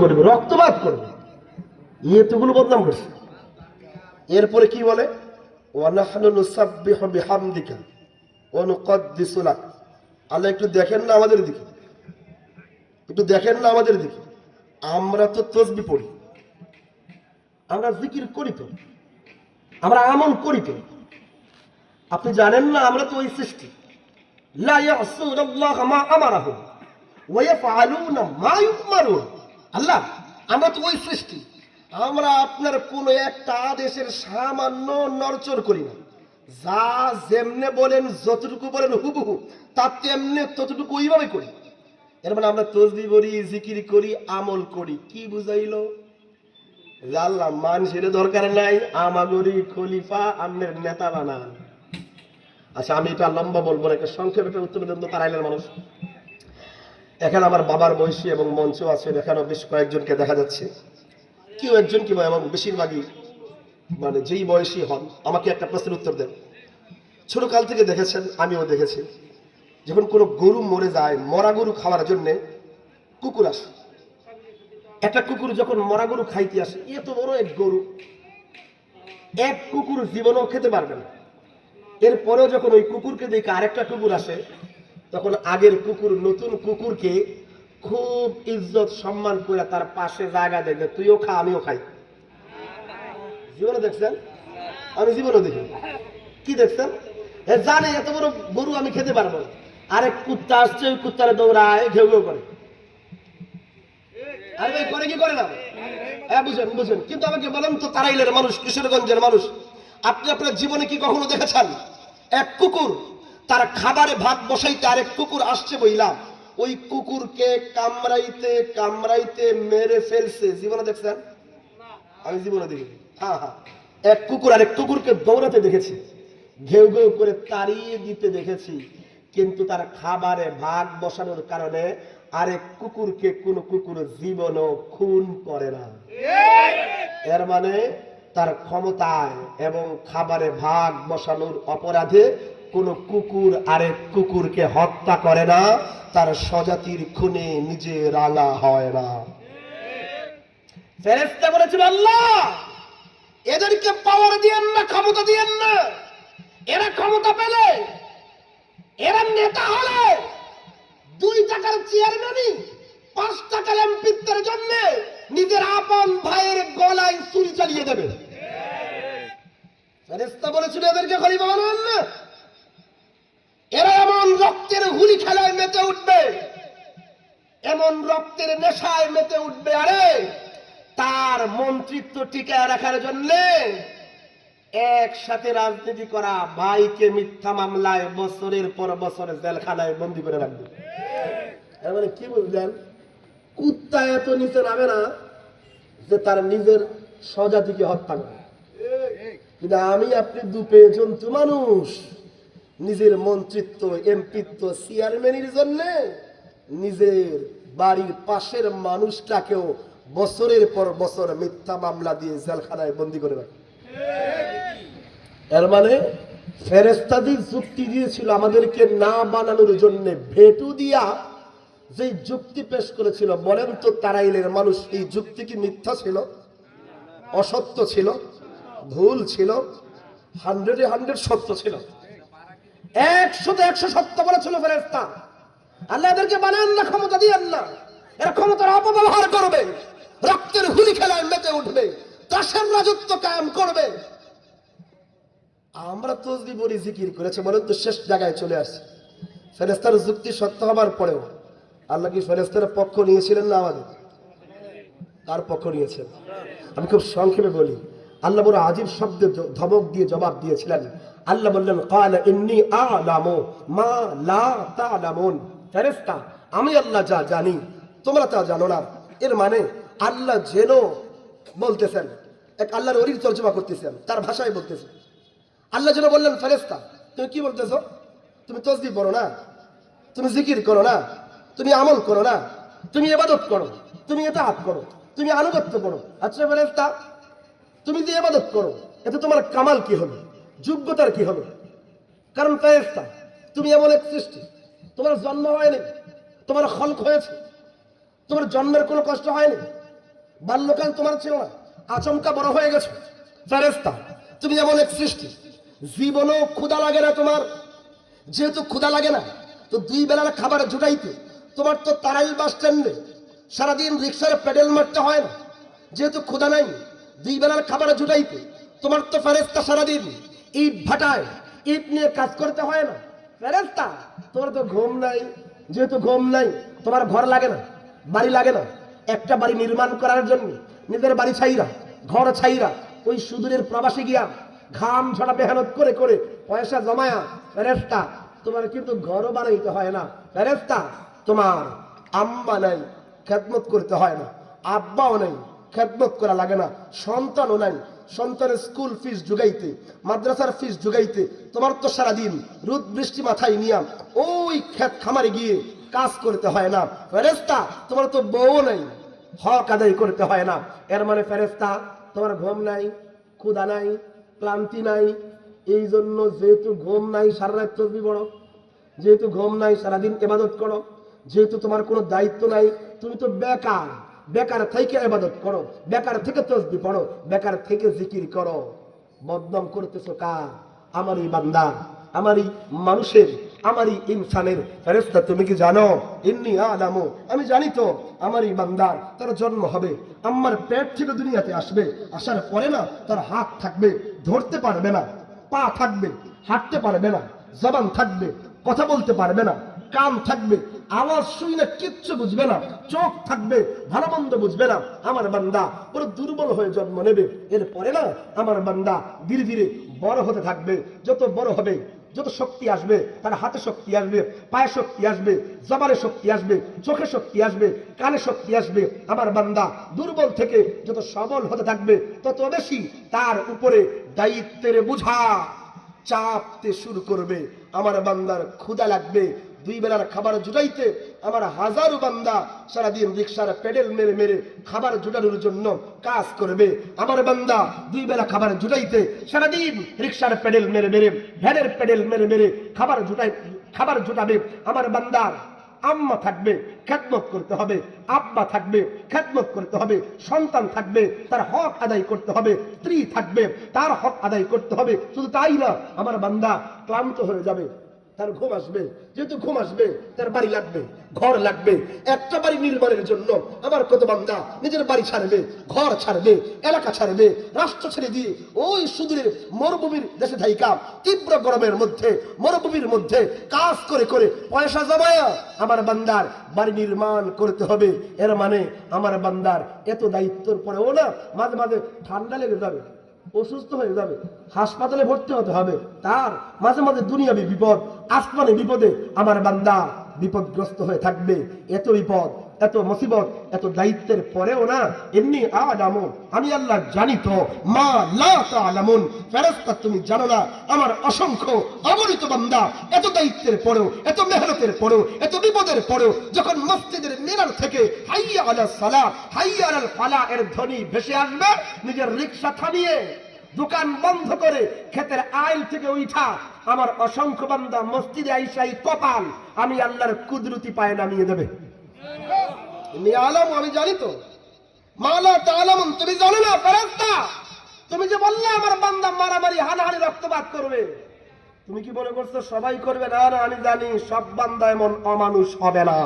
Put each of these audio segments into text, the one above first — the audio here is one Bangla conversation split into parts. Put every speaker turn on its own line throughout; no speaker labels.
করবে, রক্তপাত করবে, এতগুলো বদনাম করছে। এরপরে কি বলে, ওয়ানাহনু নুসাব্বিহু বিহামদিকা ওয়া নুকদ্দিসু লাক। আল্লাহ একটু দেখেন না আমাদের দিকে, একটু দেখেন না আমাদের দিকে। আমরা তো তসবিহ পড়ি, আমরা জিকির করি তো, আমরা আমল করি তো। আপনি জানেন না আমরা তো ওই সৃষ্টি, লা ইয়াসুনাল্লাহ মা আমারাহুম ওয়া ইয়াফআলুনা মা ইউমারুন। আল্লাহ, আমরা তো ওই সৃষ্টি, আমরা আপনার কোন একটা আদেশের সামান্য নড়চড় করি না। যা যেমনে বলেন, যতটুকু বলেন হুবহু তার তেমনি ততটুকু ওইভাবে করি। এর মানে আমরা তসবিহ করি, জিকির করি, আমল করি। কি বুঝাইলো? আল্লাহ মানুষের দরকার নাই, আমাগরি খলিফা আমনের নেতা বানান। আচ্ছা, আমি এটা লম্বা বলবো না, একটা সংক্ষেপে একটা উত্তর দেন তো। তারাইলের মানুষ এখানে আমার বাবার বয়সী এবং মঞ্চ আছে, এখানেও বেশ কয়েকজনকে দেখা যাচ্ছে। কেউ একজন কি এবং বেশিরভাগই মানে যেই বয়সী হন, আমাকে একটা প্রশ্নের উত্তর দেন। ছোট কাল থেকে দেখেছেন, আমিও দেখেছি, যখন কোনো গরু মরে যায়, মরা গরু খাওয়ার জন্য কুকুর আসে। একটা কুকুর যখন মরা গরু খাইতে আসে, এত বড় এক গরু, এক কুকুর জীবনেও খেতে পারবে না। এরপরেও যখন ওই কুকুরকে দেখে আরেকটা কুকুর আসে, তখন আগের কুকুর নতুন কুকুরকে খুব ইজ্জত সম্মান করে তার পাশে জায়গা দেখবে, তুইও খা আমিও খাই। জীবনে দেখছেন? আমি জীবনে দেখি। কি দেখছেন? জানে এত বড় গরু আমি খেতে পারবো না, আরেক কুত্তা আসছে, ওই কুত্তারে দৌড়ায়, ঘেউ ঘেউ করে। আরে ভাই, করে কি করে না? হ্যাঁ, বুঝেন বুঝেন। কিন্তু আমাকে বলেন তো, তারাইলের মানুষ, কিশোরগঞ্জের মানুষ, আপনি আপনার জীবনে কি কখনো দেখেছেন এক কুকুর তার খাবারে ভাত বসাইতে আরেক কুকুর আসছে বইলাম, ওই কুকুরকে কামড়াইতে কামড়াইতে মেরে ফেলছে? জীবনে দেখছেন? আমি জীবনে দেখি। হ্যাঁ হ্যাঁ, এক কুকুর আরেক কুকুরকে দৌড়াতে দেখেছি, ঘেউ ঘেউ করে তাড়িয়ে দিতে দেখেছি, কিন্তু তার খাবারে ভাগ বসানোর কারণে আরেক কুকুরকে কোন কুকুর জীবনও খুন করে না। এর মানে তার ক্ষমতায় এবং খাবারে ভাগ বসানোর অপরাধে কোন কুকুর আরেক কুকুরকে হত্যা করে না, তার স্বজাতির খুনে নিজে রাঙা হয় না। ফেরেশতা বলেছিল, আল্লাহ এদেরকে পাওয়ার দিয়েন না, ক্ষমতা দিয়েন না। এরা ক্ষমতা পেলে, এরা নেতা হলে 2 টাকার চেয়ারম্যানই 5 টাকার এমপিত্বের জন্য নিজের আপন ভাইয়ের গলায় ছুরি চালিয়ে দেবে। ফেরেশতা বলেছিল, এদেরকে খলিফা বানান না। এরা এমন রক্তের হুলি খেলায় মেতে উঠবে, এমন রক্তের নেশায় মেতে উঠবে, আরে তার মন্ত্রিত্ব টিকায় রাখার জন্য একসাথে রাজনীতি করা ভাইকে মিথ্যা মামলায় বছরের পর বছর জেলখানায় বন্দী করে রাখবে। মানে কি বুঝলেন? কুত্তা এত নিচে নামে না যে তার নিজের স্বজাতিকে হত্যা করে। কিন্তু আমি আপনি দুপে জন্তু মানুষ, নিজের মন্ত্রিত্ব, এমপিত্ব, চেয়ারম্যানের জন্য নিজের বাড়ির পাশের মানুষটাকেও বছরের পর বছর মিথ্যা মামলা দিয়ে জেলখানায় বন্দী করে রাখে। এর মানে ফেরেশতাদের যুক্তি দিয়েছিল আমাদেরকে না বানানোর জন্য, ভেটু দিয়া যে যুক্তি পেশ করেছিল, বলেন তো তারাইলের মানুষ, এই যুক্তি কি মিথ্যা ছিল, অসত্য ছিল, ভুল ছিল? 100-এ 100 সত্য ছিল, 100-তে 100 সত্য বলেছিল ফেরেশতা। আল্লাহ এদেরকে বানান না, ক্ষমতা দিয়েন না। এরা ক্ষমতার অপব্যবহার করবে, রক্তের হুলি খেলায় মেতে উঠবে, দাসের রাজত্ব কায়েম করবে। আমরা তসবিহ পড়ি, জিকির করেছে, বলেন তো শেষ জায়গায় চলে আসছে। ফেরেশতার যুক্তি সত্য হবার পরেও আল্লাহ কি ফেরেশতার পক্ষ নিয়েছিলেন না আমাদের? তার পক্ষ নিয়েছেন। আমি খুব সংক্ষেপে বলি, আল্লাহ বড় আজীব শব্দে ধমক দিয়ে জবাব দিয়েছিলেন। আল্লাহ বললেন, ক্বালা ইন্নী আ'লামু মা লা তা'লামুন। ফেরেশতা, আমি আল্লাহ যা জানি তোমরা তা জানো না। এর মানে আল্লাহ যেন বলতেছেন, এক আল্লাহর ওলির তর্জমা করতেছেন, তার ভাষায় বলতেছেন। আল্লাহ যেন বললেন, ফেরেশতা তুমি কি বলতেছো? তুমি তসবিহ পড়ো না, তুমি জিকির করো না, তুমি আমল করো না, তুমি ইবাদত করো, তুমি ইতাআত করো, তুমি আনুগত্য করো। আচ্ছা ফেরেশতা, তুমি যে ইবাদত করো এতে তোমার কামাল কি হবে, যোগ্যতার কি হবে? কারণ ফেরেশতা তুমি এমন এক সৃষ্টি, তোমার জন্ম হয়নি, তোমার খলক হয়েছে, তোমার জন্মের কোনো কষ্ট হয়নি, বাল্যকাল তোমার ছিল না, আচমকা বড় হয়ে গেছে। ফেরেশতা তুমি এমন এক সৃষ্টি, জীবনও ক্ষুধা লাগে না তোমার। যেহেতু ক্ষুধা লাগে না, তো 2 বেলার খাবার জুটাইতে তোমার তো তারাইল বাস স্ট্যান্ডে সারাদিন রিক্সার পেডেল মারতে হয় না। যেহেতু ক্ষুধা নাই, 2 বেলার খাবার জুটাইতে তোমার তো ফেরেশতা সারাদিন ইট ভাটায় ইট নিয়ে কাজ করতে হয় না। ফেরেশতা তোমার তো ঘুম নাই, যেহেতু ঘুম নাই তোমার ঘর লাগে না, বাড়ি লাগে না। একটা বাড়ি নির্মাণ করার জন্য নিজের বাড়ি ছাইরা, ঘর ছাইরা, ওই সুদূরের প্রবাসী গিয়া ঘাম ঝরা মেহনত করে করে পয়সা জমায়া, ফেরেশতা তোমার কিন্তু ঘরও বানাইতে হয় না। ফেরেশতা তোমার আম্মা নাই, খেদমত করতে হয় না, আব্বাও নাই, খেদমত করা লাগে না, সন্তানও নাই, সন্তানের স্কুল ফিস জুগাইতে, মাদ্রাসার ফিস জুগাইতে তোমার তো সারাদিন রোদ বৃষ্টি মাথায় নিয়া ওই ক্ষেত খামারে গিয়ে কাজ করতে হয় না। ফেরেশতা তোমার তো বউ নাই, হক আদায় করতে হয় না। এর মানে ফেরেশতা তোমার ঘুম নাই, ক্ষুধা নাই, ক্লান্তি নাই। এই জন্য যেহেতু ঘুম নাই সারা রাত তসবিহ পড়ো, যেহেতু ঘুম নাই সারাদিন ইবাদত করো, যেহেতু তোমার কোনো দায়িত্ব নাই, তুমি তো বেকার, বেকার থেকে ইবাদত করো, বেকার থেকে তসবিহ পড়ো, বেকার থেকে জিকির করো। বদনাম করতেছো কার? আমারই বান্দা, আমারই মানুষের, আমারই ইনসানের। ফেরেশতা তুমি কি জানো? ইন্নী আলামু, আমি জানি তো আমারই বান্দার তার জন্ম হবে, আম্মার পেট থেকে দুনিয়াতে আসবে, আসার পরে না তার হাত থাকবে, ধরতে পারবে না, পা থাকবে, হাঁটতে পারবে না, জবান থাকবে, কথা বলতে পারবে না, কান থাকবে, আওয়াজ শুই না কিচ্ছু বুঝবে না, চোখ থাকবে, ভালো মন্দ বুঝবে না। আমার বান্দা পুরো দুর্বল হয়ে জন্ম নেবে। এরপরে না আমার বান্দা ধীরে ধীরে বড় হতে থাকবে। যত বড় হবে, যত শক্তি আসবে, তার হাতে শক্তি আসবে, পায়ে শক্তি আসবে, জবানে শক্তি আসবে, চোখে শক্তি আসবে, কানে শক্তি আসবে। আমার বান্দা দুর্বল থেকে যত সবল হতে থাকবে, তত বেশি তার উপরে দায়িত্বের বোঝা চাপতে শুরু করবে। আমার বান্দার ক্ষুধা লাগবে, 2 বেলার খাবার জুটাইতে আমার হাজারো বান্দা সারাদিন রিক্সার পেডেল মেরে মেরে খাবার জুটানোর জন্য কাজ করবে। আমার বান্দা 2 বেলা খাবার জুটাইতে সারাদিন রিক্সার পেডেল মেরে মেরে, ভ্যানের পেডেল মেরে মেরে খাবার জুটাবে। আমার বান্দার আম্মা থাকবে, খেদমত করতে হবে, আব্বা থাকবে, খেদমত করতে হবে, সন্তান থাকবে, তার হক আদায় করতে হবে, স্ত্রী থাকবে, তার হক আদায় করতে হবে। শুধু তাই না, আমার বান্দা ক্লান্ত হয়ে যাবে, তার ঘুম আসবে। যেহেতু ঘুম আসবে, তার বাড়ি লাগবে, ঘর লাগবে। একটা বাড়ি নির্মাণের জন্য আমার কত বান্দা নিজের বাড়ি ছাড়বে, ঘর ছাড়বে, এলাকা ছাড়বে, রাষ্ট্র ছেড়ে দিয়ে ওই সুদূরের মরুভূমির দেশে থাইকা তীব্র গরমের মধ্যে, মরুভূমির মধ্যে কাজ করে করে পয়সা জমায়া আমার বান্দার বাড়ি নির্মাণ করতে হবে। এর মানে আমার বান্দার এত দায়িত্বের পরেও না মাঝে মাঝে ঠান্ডা লেগে যাবে, অসুস্থ হয়ে যাবে, হাসপাতালে ভর্তি হতে হবে। তার মাঝে মাঝে দুনিয়াবি বিপদ, আসমানি বিপদে আমার বান্দা বিপদগ্রস্ত হয়ে থাকবে। এত বিপদ, এত মুসিবত, এত দায়িত্বের পরেও না এমনি আলামু, আমি আল্লাহ জানি তো মা লা তা'লামুন, ফেরেশতা তুমি জানো না আমার অসংখ্য অগণিত বান্দা এত দায়িত্বের পরেও, এত মেহনতের পরেও, এত বিপদের পরেও যখন মসজিদের মিনার থেকে হাইয়া আলাস সালাহ, হাইয়া আলাল ফালাহ এর ধ্বনি ভেসে আসবে, নিজের রিকশা থামিয়ে দোকান বন্ধ করে ক্ষেতের আইল থেকে উঠা আমার অসংখ্য বান্দা মসজিদে আইসাই কপাল আমি আল্লাহর কুদরতি পায়ে নামিয়ে দেবে। আমি জানি তো মালা তাআলামুন, তুমি জানো না ফেরেশতা, তুমি যে বললে আমার বান্দা মারামারি হানাহানি রক্তপাত করবে, তুমি কি মনে করছো সবাই করবে? না না, আমি জানি সব বান্দা এমন অমানুষ হবে না।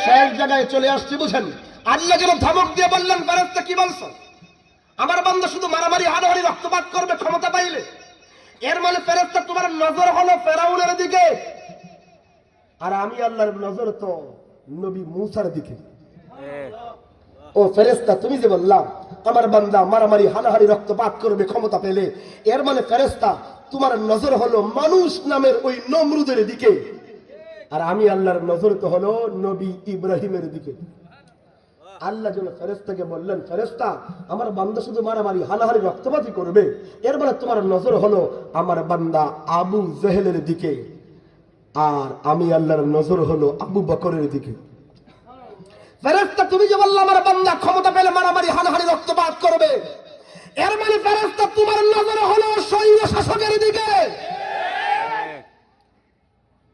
শেষ জায়গায় চলে আসছে, বুঝেন? আল্লাহ যেন ধমক দিয়ে বললেন, ফেরেশতা কি বলছো? আমার বান্দা শুধু মারামারি হানাহানি রক্তপাত করবে ক্ষমতা পাইলে। এর মানে ফেরেশতা তোমার নজর হলো ফেরাউনের দিকে, আর আমি আল্লাহর নজর তো নবী মূসার দিকে। ও ফেরেশতা তুমি যে বললাম আমার বান্দা মারামারি হানাহানি রক্তপাত করবে ক্ষমতা পেলে, এর মানে ফেরেশতা তোমার নজর হলো মানুষ নামের ওই নমরুদের দিকে, আর আমি আল্লাহর নজর তো হলো নবী ইব্রাহিমের দিকে। আল্লাহ যেন ফেরেশতাকে বললেন, ফেরেশতা আমার বান্দা শুধু মারামারি হানাহানি রক্তপাতই করবে, এর মানে তোমার নজর হলো আমার বান্দা আবু জেহেলের দিকে, আর আমি আল্লাহর নজর হলো আবু বকরের দিকে। ফেরেশতা তুমি যে বললে আমার বান্দা ক্ষমতা পেলে মারামারি হানাহানি রক্তপাত করবে, এর মানে ফেরেশতা তোমার নজর হলো স্বৈর শাসকের দিকে,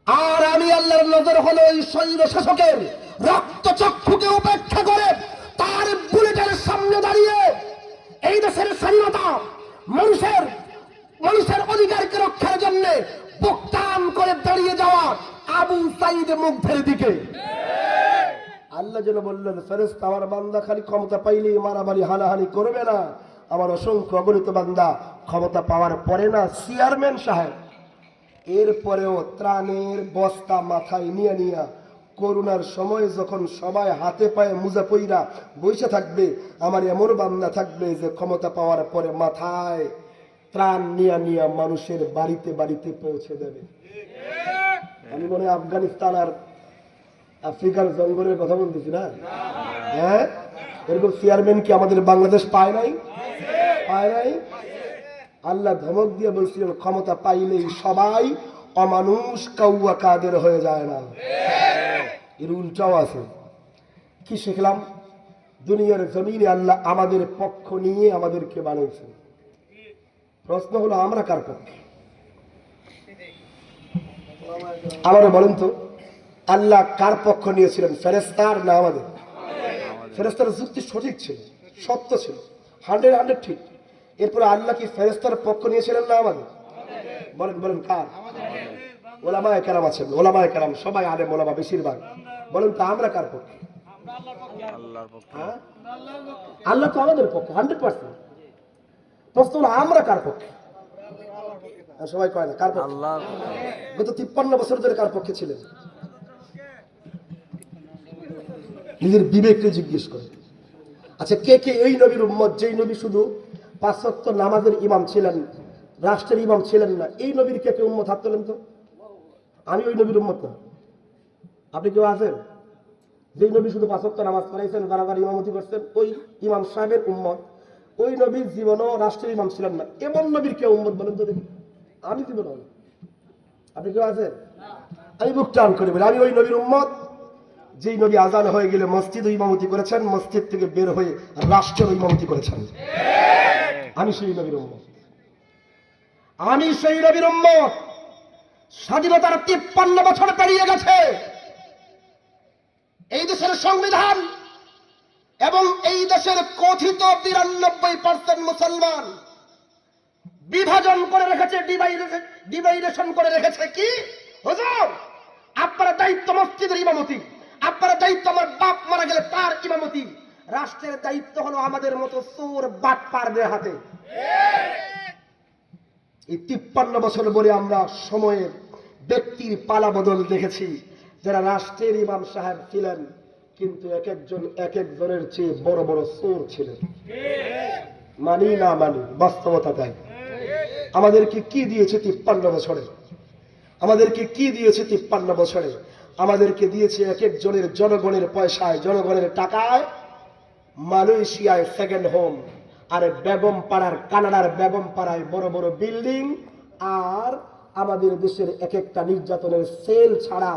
আর আমি আল্লাহর নজর হলো ওই স্বৈর শাসকের রক্ত চক্ষুকে উপেক্ষা করে তার বুলেটে মানুষের মানুষের অধিকারকে রক্ষার জন্য বুকটান করে দাঁড়িয়ে যাওয়া আবু সাইদ মুগ্ধের দিকে আল্লাহ যেন বললেন, ফেরেশতা আমার বান্দা খালি ক্ষমতা পাইলেই মারামারি হানাহানি করবে না, আমার অসংখ্য অগণিত বান্দা ক্ষমতা পাওয়ার পরে না চেয়ারম্যান সাহেব এরপরেও ত্রাণের বস্তা মাথায় নিয়ে নিয়ে করোনার সময় যখন সবাই হাতে পায়ে মুজা পইরা বসে থাকবে, আমার এমন বান্দা থাকবে যে ক্ষমতা পাওয়ার পরে মাথায় ত্রাণ নিয়ে নিয়ে মানুষের বাড়িতে বাড়িতে পৌঁছে দেবে। আমি মনে হয় আফগানিস্তান আর আফ্রিকার জঙ্গলের কথা বলতেছি না? হ্যাঁ, এরকম চেয়ারম্যান কি আমাদের বাংলাদেশ পায় নাই? পায় নাই? আল্লাহ ধমক দিয়ে বলছিলেন, ক্ষমতা পাইলেই সবাই অমানুষ কাউয়া কাদের হয়ে যায় না। এর উল্টাও আছে। কি শিখলাম? দুনিয়ার জমিনে আল্লাহ আমাদের পক্ষ নিয়ে আমাদেরকে বানিয়েছেন। প্রশ্ন হলো, আমরা কার পক্ষে? আমারে বলেন তো, আল্লাহ কার পক্ষ নিয়েছিলেন, ফেরেশতার না আমাদের? ফেরেশতার যুক্তি সঠিক ছিল, সত্য ছিল, 100% ঠিক। এরপরে আল্লাহ কি ফেরেশতার পক্ষ নিয়েছিলেন না আমাদের? বলেন বলেন কার? ওলামায়ে কেরাম আছেন, ওলামায়ে কেরাম সবাই আলেম ওলামা বেশিরভাগ। বলেন তো আমরা কার পক্ষে? আল্লাহ তো আমাদের পক্ষে 100%। প্রশ্ন হলো, আমরা কার পক্ষে? সবাই কয় না কার পক্ষে? গত 53 বছর ধরে কার পক্ষে ছিলেন? নিজের বিবেককে জিজ্ঞেস করে। আচ্ছা, কে কে এই নবীর উম্মত, যেই নবী শুধু 5 ওয়াক্ত নামাজের ইমাম ছিলেন, রাষ্ট্রের ইমাম ছিলেন না, এই নবীর কে কে উম্মত? হাত তোলেন তো। আমি ওই নবীর উম্মত না। আপনি কেউ আছেন যেই নবী শুধু 5 ওয়াক্ত নামাজ পড়াইছেন, যারা যারা ইমামতি করছেন, ওই ইমাম সাহেবের উম্মত? ওই নবীর জীবনও রাষ্ট্রের ইমাম ছিলেন না, এমন নবীর কেউ উম্মত বলেন তো দেখি। আমি জীবন হল। আপনি কেউ আছেন? আমি বুক টান করে বলি, আমি ওই নবীর উম্মত যেই নবী আজান হয়ে গেলে মসজিদ ইমামতি করেছেন, মসজিদ থেকে বের হয়ে রাষ্ট্রের ইমামতি করেছেন। আমি সেই নবীর উম্মত। আমি সেই নবীর উম্মত। স্বাধীনতার 53 বছর পেরিয়ে গেছে। এই দেশের সংবিধান এবং এই দেশের কথিত 92% মুসলমান বিভাজন করে রেখেছে, ডিভাইডেশন করে রেখেছে। কি হুজুর, আপনার দায়িত্ব মসজিদের ইমামতি, আপনার দায়িত্ব আমার বাপ মারা গেলে তার ইমামতি, রাষ্ট্রের দায়িত্ব হলো আমাদের মতো চোর বাটপারদের হাতে। এই 53 বছর পরে আমরা সময়ের ব্যক্তির পালা বদল দেখেছি। যারা রাষ্ট্রের ইমাম সাহেব ছিলেন, কিন্তু এক একজন এক একজনের চেয়ে বড় বড় চোর ছিলেন। মানি না মানি, বাস্তবতা তাই। আমাদেরকে কি দিয়েছে 53 বছরে? আমাদেরকে কি দিয়েছে 53 বছরে? আমাদেরকে দিয়েছে এক একজনের জনগণের পয়সায়, জনগণের টাকায় মালয়েশিয়ায় সেকেন্ড হোম, আর বেগম পাড়ার, কানাডার বেগম পাড়ায় বড় বড় বিল্ডিং। আর আমাদের দেশের এক একটা নির্যাতনের সেল ছাড়া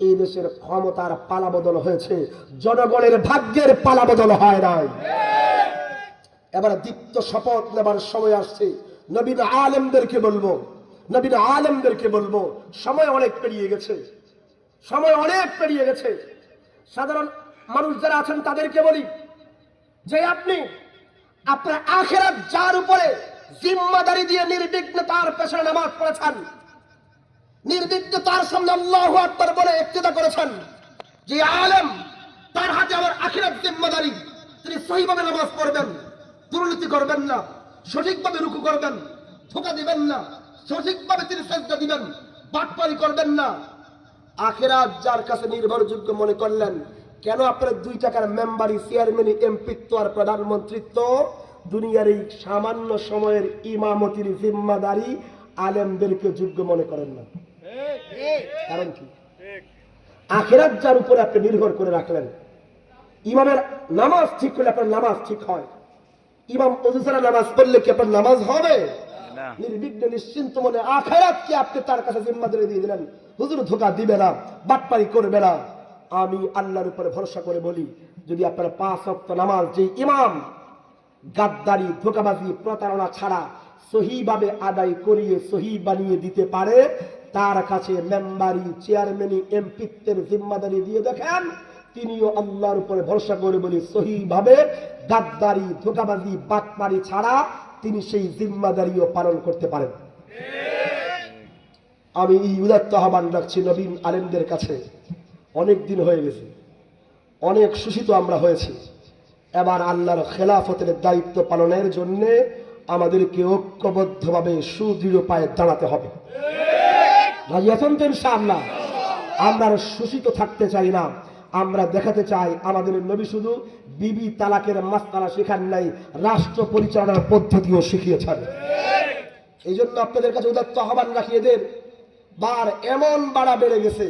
এই দেশের ক্ষমতার পালাবদল হয়েছে, জনগণের ভাগ্যের পালাবদল হয় নাই। এবার দীপ্ত শপথ নেবার সময় আসছে। নবীন আলেমদেরকে বলবো, নবীন আলেমদেরকে বলবো, সময় অনেক পেরিয়ে গেছে, সময় অনেক পেরিয়ে গেছে। সাধারণ মানুষ যারা আছেন তাদেরকে বলি যে আপনি আপনার আখিরাত যার উপরে জিম্মাদারি দিয়ে নির্বিঘ্নে তার পেছনে নামাজ পড়েছেন, নির্বিঘ্নে তার সামনে আল্লাহু আকবার বলে ইক্তেদা করেছেন, যে আলেম তার হাতে আমার আখিরাত জিম্মাদারি, তিনি সহিভাবে নামাজ পড়বেন, দুর্নীতি করবেন না, সঠিকভাবে রুকু করবেন, ধোঁকা দিবেন না, সঠিকভাবে তিনি সেজদা দিবেন, বাটপারি করবেন না। আখিরাত যার কাছে নির্ভরযোগ্য মনে করলেন, কেন আপনার 2 টাকার মেম্বারি, চেয়ারম্যানি, এমপিত্ব আর প্রধানমন্ত্রিত্ব, দুনিয়ার এই সামান্য সময়ের ইমামতির জিম্মাদারি আলেমদেরকে যোগ্য মনে করেন না? কারণ কি? আখিরাত যার উপরে আপনি নির্ভর করে রাখলেন, ইমামের নামাজ ঠিক করলে আপনার নামাজ ঠিক হয়। ইমাম ওযু ছাড়া নামাজ পড়লে কি আপনার নামাজ হবে? নির্বিঘ্নে নিশ্চিন্ত মনে আখিরাতকে আপনি তার কাছে জিম্মাদারি দিয়ে দিলেন। হুজুর ধোঁকা দিবে না, বাটপারি করবে না। আমি আল্লাহর উপরে ভরসা করে বলি, যদি আপনার 5 ওয়াক্ত নামাজ যে ইমাম গাদ্দারি, ধোঁকাবাজি, প্রতারণা ছাড়া সহিভাবে আদায় করিয়ে সহি বানিয়ে দিতে পারে, তার কাছে মেম্বারি, চেয়ারম্যানি, এমপিত্বের জিম্মাদারি দিয়ে দেখেন, তিনিও আল্লাহর উপরে ভরসা করে বলি সহিভাবে গাদ্দারি, ধোঁকাবাজি, বাটপারি ছাড়া তিনি সেই জিম্মাদারিও পালন করতে পারেন। আমি এই উদাত্ত আহ্বান রাখছি নবীন আলেমদের কাছে, অনেক দিন হয়ে গেছে, অনেক শোষিত আমরা হয়েছি। এবার আল্লাহর খেলাফতের দায়িত্ব পালনের জন্য আমাদেরকে ঐক্যবদ্ধভাবে সুদৃঢ় পায়ে দাঁড়াতে হবে। রাজি আছেন তো ইনশাআল্লাহ? আমরা শোষিত থাকতে চাই না। আমরা দেখাতে চাই আমাদের নবী শুধু বিবি তালাকের মাসআলা শেখান নাই, রাষ্ট্র পরিচালনার পদ্ধতিও শিখিয়েছেন। এই জন্য আপনাদের কাছে উদাত্ত আহ্বান রাখি, এদের বার এমন বাড়া বেড়ে গেছে,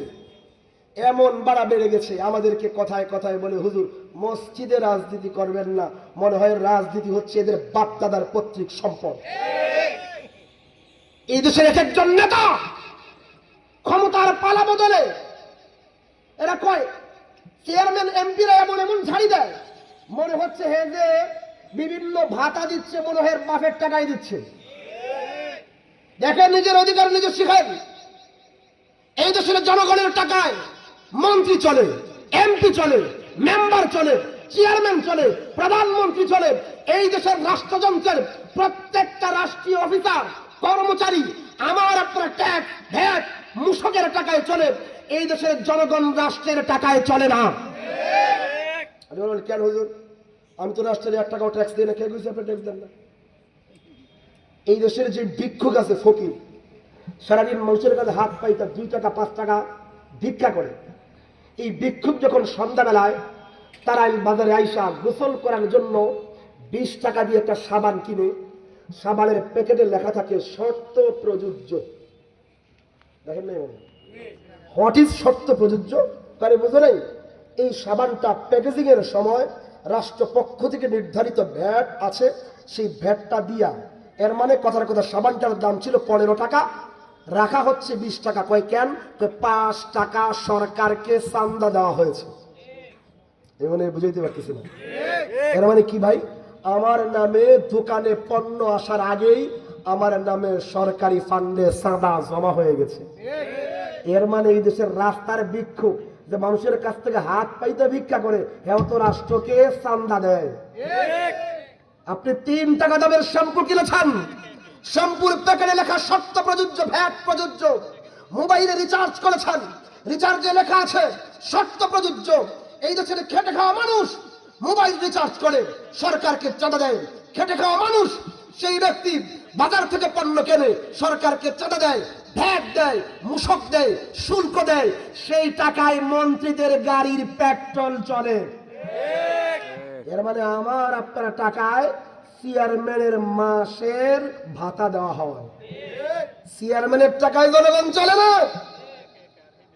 এমন বাড়া বেড়ে গেছে, আমাদেরকে কথায় কথায় বলে হুজুর মসজিদে রাজনীতি করবেন না। মনে হয় রাজনীতি হচ্ছে এদের বাপদাদার পৈতৃক সম্পদ। এই দেশের এক একজন নেতা ক্ষমতার পালা বদলে এরা কয় চেয়ারম্যান এমপিরা এমন এমন ঝাড়ি দেয়, মনে হচ্ছে হে যে বিভিন্ন ভাতা দিচ্ছে, মনে হয় বাপের টাকায় দিচ্ছে। দেখেন নিজের অধিকার নিজে শিখেন। এই দেশের জনগণের টাকায় মন্ত্রী চলে, এমপি চলে, মেম্বার চলে, চেয়ারম্যান চলে, প্রধানমন্ত্রী চলে। এই দেশের রাষ্ট্রযন্ত্রের প্রত্যেকটা রাষ্ট্রীয় অফিসার কর্মচারী আমার আপনার ট্যাক্স ভ্যাট মূসকের টাকায় চলে। এই দেশের জনগণ রাষ্ট্রের টাকায় চলে না। কেন হুজুর? আমি তো রাষ্ট্রের 1 টাকাও ট্যাক্স দিই না। কে বুঝছে আপনি ট্যাক্স দেন না? এই দেশের যে ভিক্ষুক আছে, ফকির, সারাদিন মানুষের কাছে হাত পাইতা 2 টাকা 5 টাকা ভিক্ষা করে। এই ভিক্ষুক যখন সন্ধ্যাবেলায় তারাইল বাজারে আইসা গোসল করার জন্য 20 টাকা দিয়ে একটা সাবান কিনে, সাবানের প্যাকেটে লেখা থাকে শর্ত প্রযোজ্য। দেখেন নাই হোয়াট ইজ শর্ত প্রযোজ্য? কারে বুঝে নাই? এই সাবানটা প্যাকেজিং এর সময় রাষ্ট্রপক্ষ থেকে নির্ধারিত ভ্যাট আছে, সেই ভ্যাটটা দিয়া, এর মানে কথার কথা সাবানটার দাম ছিল 15 টাকা, রাখা হচ্ছে 20 টাকা। কয় কেন? 5 টাকা সরকারকে চান্দা দেওয়া হয়েছে। এমন বুঝাইতে পারতেছি না। এর মানে কি ভাই? আমার নামে দোকানে পণ্য আসার আগেই আমার নামে সরকারি ফান্ডে চাঁদা জমা হয়ে গেছে। এর মানে এই দেশের রাস্তার ভিক্ষুক যে মানুষের কাছ থেকে হাত পাইতে ভিক্ষা করে, হেও তো রাষ্ট্রকে চাঁদা দেয়। আপনি 3 টাকা দামের শ্যাম্পু কিনেছেন, শ্যাম্পুর প্যাকেটে লেখা শর্ত প্রযোজ্য, ভ্যাট প্রযোজ্য। মোবাইলে রিচার্জ করেছেন, রিচার্জে লেখা আছে শর্ত প্রযোজ্য। এই দেশের খেটে খাওয়া মানুষ মোবাইল রিচার্জ করে সরকারকে চাঁদা দেয়। খেটে খাওয়া মানুষ সেই ব্যক্তি বাজার থেকে পণ্য কেনে, সরকারকে চাঁদা দেয়, ভ্যাট দেয়, মূসক দেয়, শুল্ক দেয়। সেই টাকায় মন্ত্রীদের গাড়ির পেট্রোল চলে। এর মানে আমার আপনার টাকায় চেয়ারম্যানের মাসের ভাতা দেওয়া হয়। চেয়ারম্যানের টাকায় জনগণ চলে না,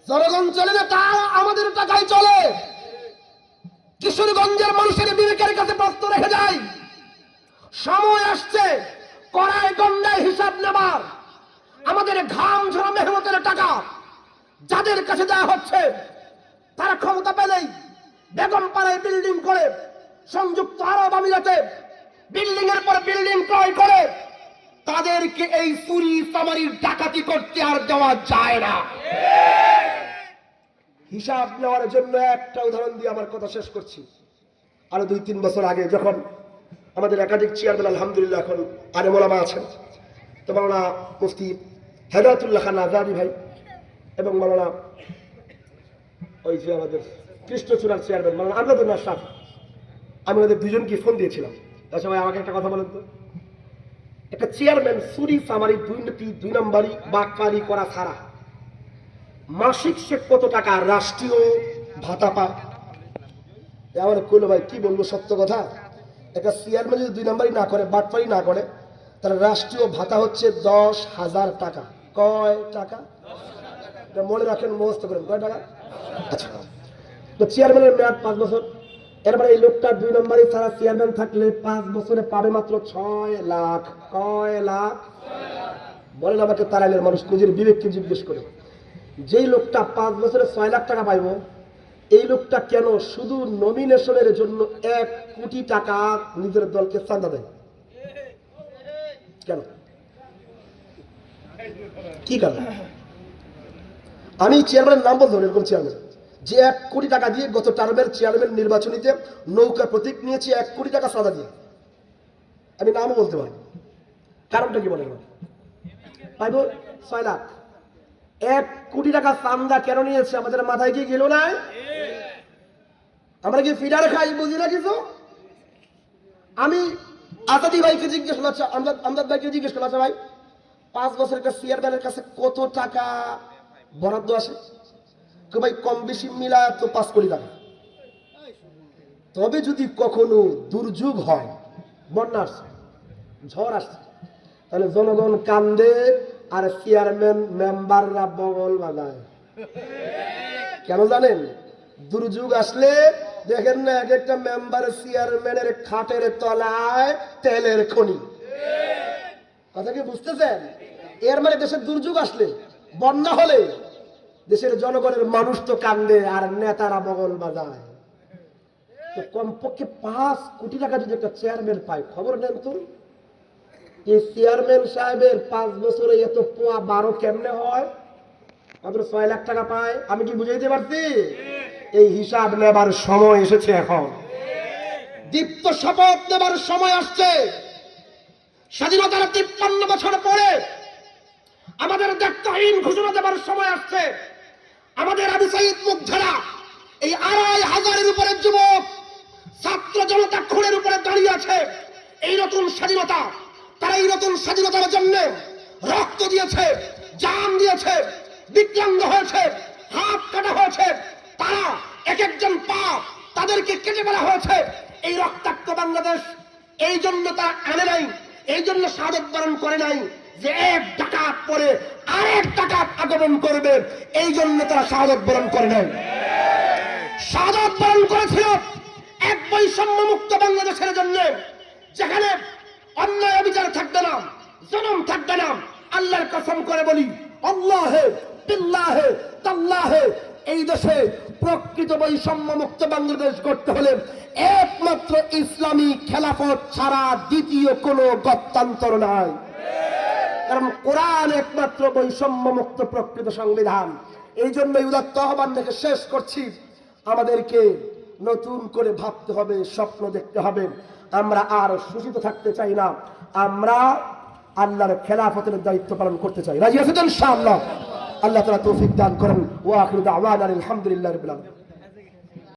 জনগণ চলে না, তা আমাদের টাকায় চলে। কিশোরগঞ্জের মানুষের বিবেকের কাছে প্রশ্ন রেখে যায়, সময় আসছে কড়াই গন্ডায় হিসাব নেবার। আমাদের ঘাম ঝরা মেহনতের টাকা যাদের কাছে দেওয়া হচ্ছে, তারা ক্ষমতা পেলেই বেগম পাড়ায় বিল্ডিং করে, সংযুক্ত আরব আমিরাতে বিল্ডিং এর পর বিল্ডিং ক্রয় করে, তাদেরকে এই চুরি চামারি ডাকাতি করতে আর দেওয়া যায় না। হিসাব নেওয়ার জন্য একটা উদাহরণ দিয়ে আমার কথা শেষ করছি। আরো 2-3 বছর আগে যখন আমাদের একাধিক চেয়ারম্যান, আলহামদুলিল্লাহ এখন আলেম ওলামা আছেন, তো মাওলানা মুফতি হেদায়েতুল্লাহ খান আজাদি ভাই এবং মাওলানা ওই যে আমাদের কৃষ্ণচূড়ার চেয়ারম্যান মাওলানা আমজাদুল্লাহ শাহ, আমি ওদের দুজনকে ফোন দিয়েছিলাম। আচ্ছা ভাই, আমাকে একটা কথা বলেন তো, একটা চেয়ারম্যান চুরি চামারি, দুর্নীতি, 2 নম্বরি বাটপারি করা ছাড়া মাসিক সে কত টাকা রাষ্ট্রীয় ভাতা পায়? আমার কইলো ভাই কি বলবো, সত্য কথা, একটা চেয়ারম্যান যদি 2 নম্বরই না করে, বাটপারি না করে, তাহলে রাষ্ট্রীয় ভাতা হচ্ছে 10,000 টাকা। কয় টাকা? মনে রাখেন, মুখস্থ করেন, কয় টাকা? আচ্ছা, তো চেয়ারম্যানের মেয়াদ 5 বছর। এর মানে এই লোকটা 2 নম্বরই ছাড়া চেয়ারম্যান থাকলে 5 বছরে পাবে মাত্র 6 লাখ। কয় লাখ? বলেন আমাকে, তারাইলের মানুষ নিজের বিবেককে জিজ্ঞেস করে, যেই লোকটা 5 বছরে 6 লাখ টাকা পাইব, এই লোকটা কেন শুধু নমিনেশনের জন্য 1 কোটি টাকা নিজের দলকে চাঁদা দেয়? কেন? কি কারণ? আমি চেয়ারম্যানের নাম বলতে, এরকম চেয়ারম্যান যে 1 কোটি টাকা দিয়ে গত টার্মের চেয়ারম্যান নির্বাচনীতে নৌকা প্রতীক নিয়েছে 1 কোটি টাকা চাঁদা দিয়ে, আমি নামও বলতে পারি। কারণটা কি বলেন? পাইব 6 লাখ। 1 কোটি টাকা চান্দা কেন নিয়েছে? আমাদের মাথায় কি গেল না? আমরা কি ফিডার খাই, বুঝি না কিছু? আমি আজাদি ভাইকে জিজ্ঞেস করলাম, আচ্ছা আমজাদ ভাইকে জিজ্ঞেস করলাম, আচ্ছা ভাই 5 বছরের কাছে চেয়ারম্যানের কাছে কত টাকা বরাদ্দ আসে? ভাই কম বেশি মিলা তো 5 কোটি টাকা। তবে যদি কখনো দুর্যোগ হয়, বন্যা আসছে, ঝড় আসছে, তাহলে জনগণ কান্দে আর চেয়ারম্যান মেম্বাররা বগল বাজায়। কেন জানেন? দুর্যোগ আসলে দেখেন না, এক একটা মেম্বার চেয়ারম্যানের খাটের তলায় তেলের খনি। কথা কি বুঝতেছেন? এর মানে দেশের দুর্যোগ আসলে, বন্যা হলে দেশের জনগণের মানুষ তো কান্দে আর নেতারা বগল বাজায়। তো কমপক্ষে 5 কোটি টাকা যদি একটা চেয়ারম্যান পায়, খবর নেন তো এই চেয়ারম্যান সাহেবের 5 বছরে এত পোয়া 12 কেমনে হয়? মাত্র 6 লাখ টাকা পায়। আমি কি বুঝাইতে পারছি? এই হিসাব নেবার সময় এসেছে এখন। দীপ্ত শপথ নেবার সময় আসছে। স্বাধীনতার 53 বছর পরে আমাদের দায়িত্বহীন ঘোষণা দেবার সময় আসছে। আমাদের আবু সাইদ মুগ্ধারা এই 2500-এর উপরে যুবক ছাত্র জনতা খুনের উপরে দাঁড়িয়ে আছে। এই নতুন স্বাধীনতা, তারা এই নতুন স্বাধীনতার জন্য রক্ত দিয়েছে, জান দিয়েছে, বিকলাঙ্গ হয়েছে, হাত কাটা হয়েছে, তারা এক একজন পা তাদেরকে কেটে ফেলা হয়েছে। এই রক্তাক্ত বাংলাদেশ এই জন্য তারা আনে নাই, এই জন্য শাহাদত বরণ করে নাই যে এক ডাকাত পরে আরেক ডাকাত আগমন করবে, এই জন্য তারা শাহাদত বরণ করে নাই। শাহাদত বরণ করেছিল এক বৈষম্য মুক্ত বাংলাদেশের জন্য, যেখানে অন্যায় অবিচার থাকবে না, জুলুম থাকবে না। আল্লাহর কসম করে বলি, আল্লাহে বিল্লাহে তাল্লাহে, এই দেশে প্রকৃত বৈষম্য মুক্ত বাংলাদেশ গড়তে হলে একমাত্র ইসলামী খেলাফত ছাড়া দ্বিতীয় কোনো গত্যান্তর নাই। কারণ কোরআন একমাত্র বৈষম্য মুক্ত প্রকৃত সংবিধান। এই জন্য উদাত্ত আহ্বান দেখে শেষ করছি, আমাদেরকে নতুন করে ভাবতে হবে, স্বপ্ন দেখতে হবে। আমরা আর শোষিত থাকতে চাই না, আমরা আল্লাহর খেলাফতের দায়িত্ব পালন করতে চাই। রাজি আছেন ইনশাআল্লাহ? আল্লাহ তাআলা তৌফিক দান করেন। ওয়া আখিরু দাওয়ানা আলহামদুলিল্লাহি রাব্বিল আলামিন।